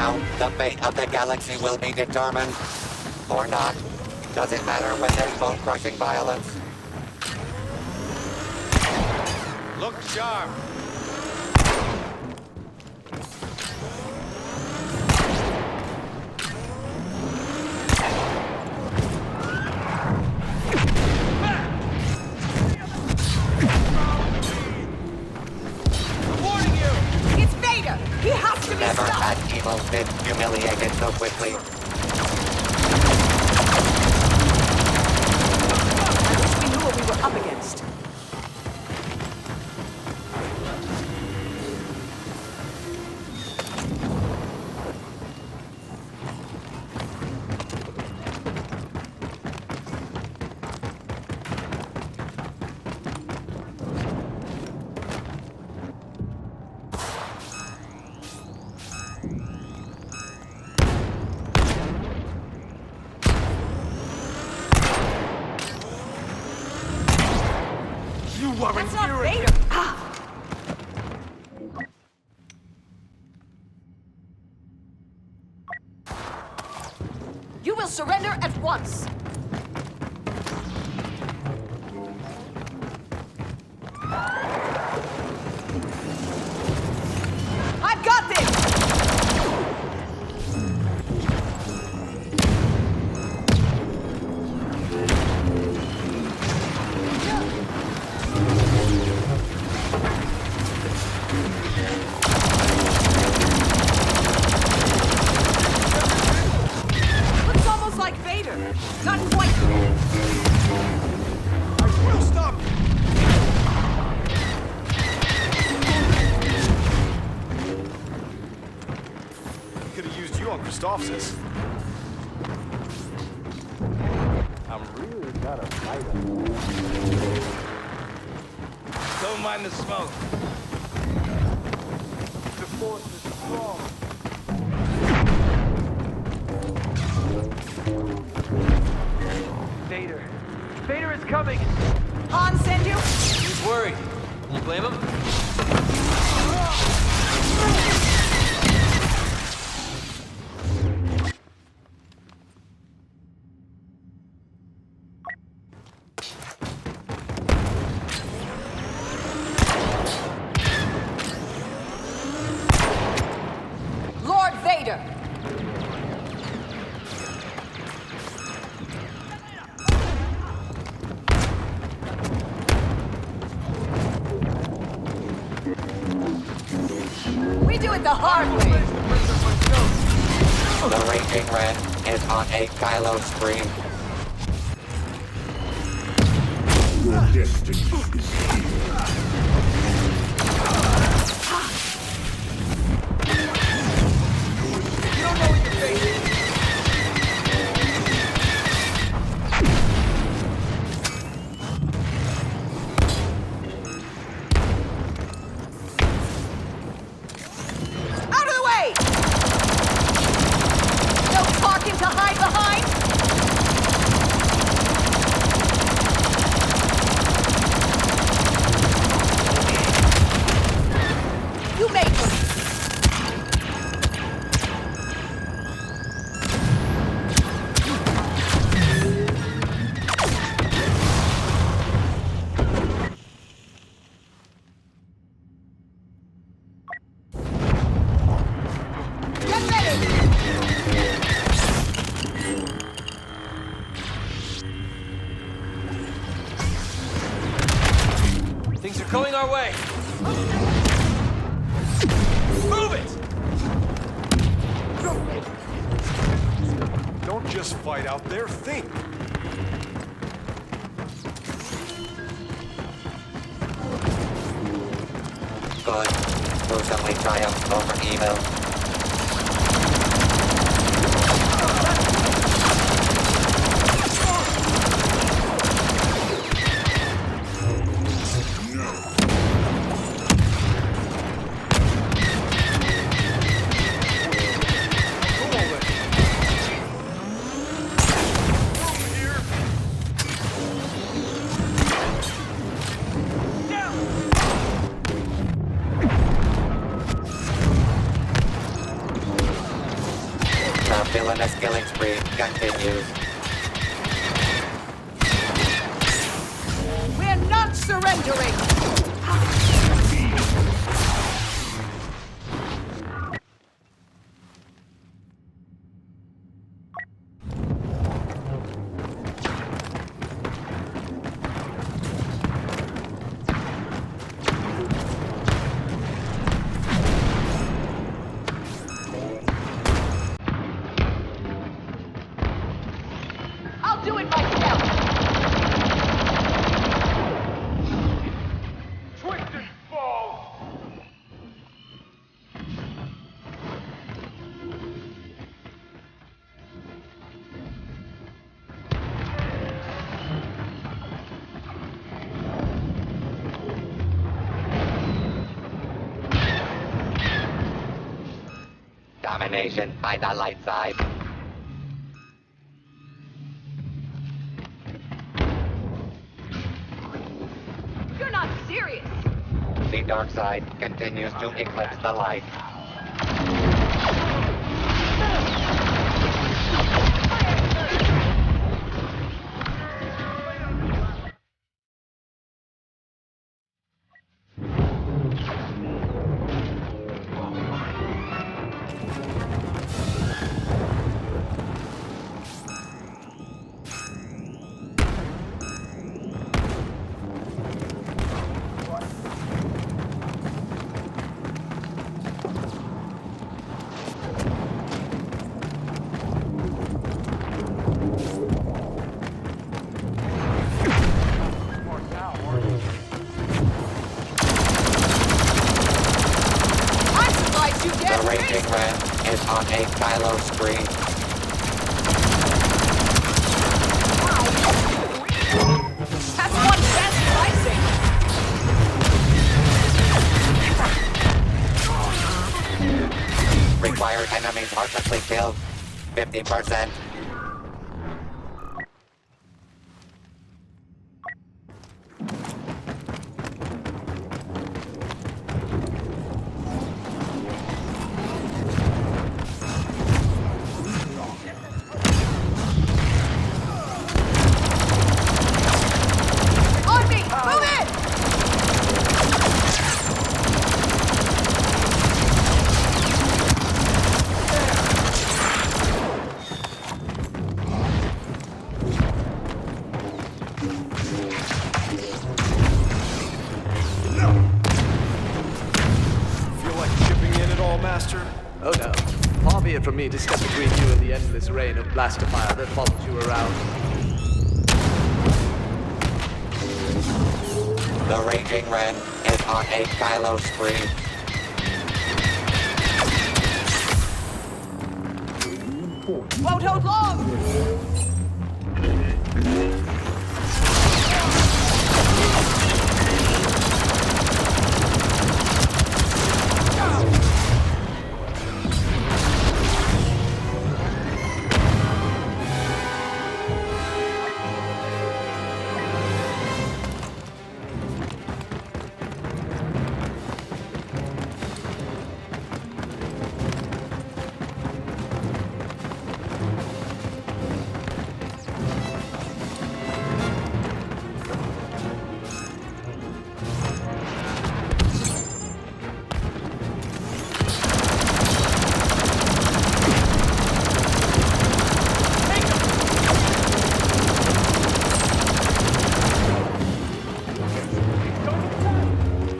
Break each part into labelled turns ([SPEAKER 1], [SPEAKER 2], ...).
[SPEAKER 1] now, the fate of the galaxy will be determined. Or not. Does it matter when there's bone-crushing violence?
[SPEAKER 2] Look sharp.
[SPEAKER 1] Never had evil been humiliated so quickly.
[SPEAKER 3] At least we knew what we were up against. That's not Vader! You will surrender at once! I've got this! Not quite.
[SPEAKER 2] I will stop you. Could have used you on Christophsis. I'm really not a fighter. Don't mind the smoke. The force is strong.
[SPEAKER 4] Vader is coming!
[SPEAKER 3] Han send you?
[SPEAKER 4] He's worried. You blame him?
[SPEAKER 3] Lord Vader! We do it the hard way.
[SPEAKER 1] The Raging Red is on a Kylo screen.
[SPEAKER 5] Your destiny is here.
[SPEAKER 4] You don't know what you're facing!
[SPEAKER 3] Out of the way! No talking to hide behind! You made me! Get ready!
[SPEAKER 4] Things are going our way! Move it!
[SPEAKER 2] Don't just fight out there, think.
[SPEAKER 1] Good. Gruesomely triumphed over evil. Venomous killing spree continues.
[SPEAKER 3] We're not surrendering! I'll do it myself!
[SPEAKER 2] Twisted balls!
[SPEAKER 1] Domination by the light side.
[SPEAKER 3] You're not serious!
[SPEAKER 1] The dark side continues to eclipse the light.
[SPEAKER 3] I'm surprised you
[SPEAKER 1] The
[SPEAKER 3] dared
[SPEAKER 1] Raging
[SPEAKER 3] risk!
[SPEAKER 1] Ren is on a Kylo spree.
[SPEAKER 3] That's one fast slicing!
[SPEAKER 1] Required enemies heartlessly killed. 50%.
[SPEAKER 3] On me! Move in!
[SPEAKER 2] Feel like chipping in at all, Master?
[SPEAKER 6] Oh no. Far be it from me to step between you and the endless rain of blaster fire that follows you around.
[SPEAKER 1] The Raging Ren is on a Kylo spree.
[SPEAKER 3] Won't hold long!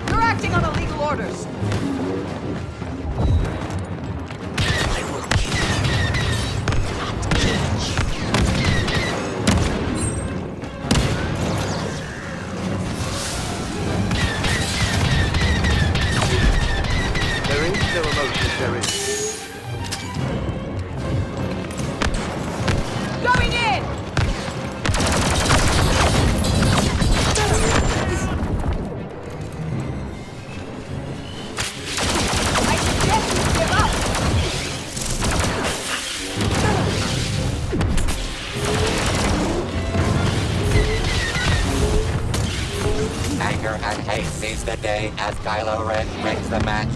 [SPEAKER 3] You're acting on illegal orders!
[SPEAKER 6] There is no emotion, there is.
[SPEAKER 3] Going in! I suggest you give up!
[SPEAKER 1] Anger and hate seize the day as Kylo Ren breaks the match.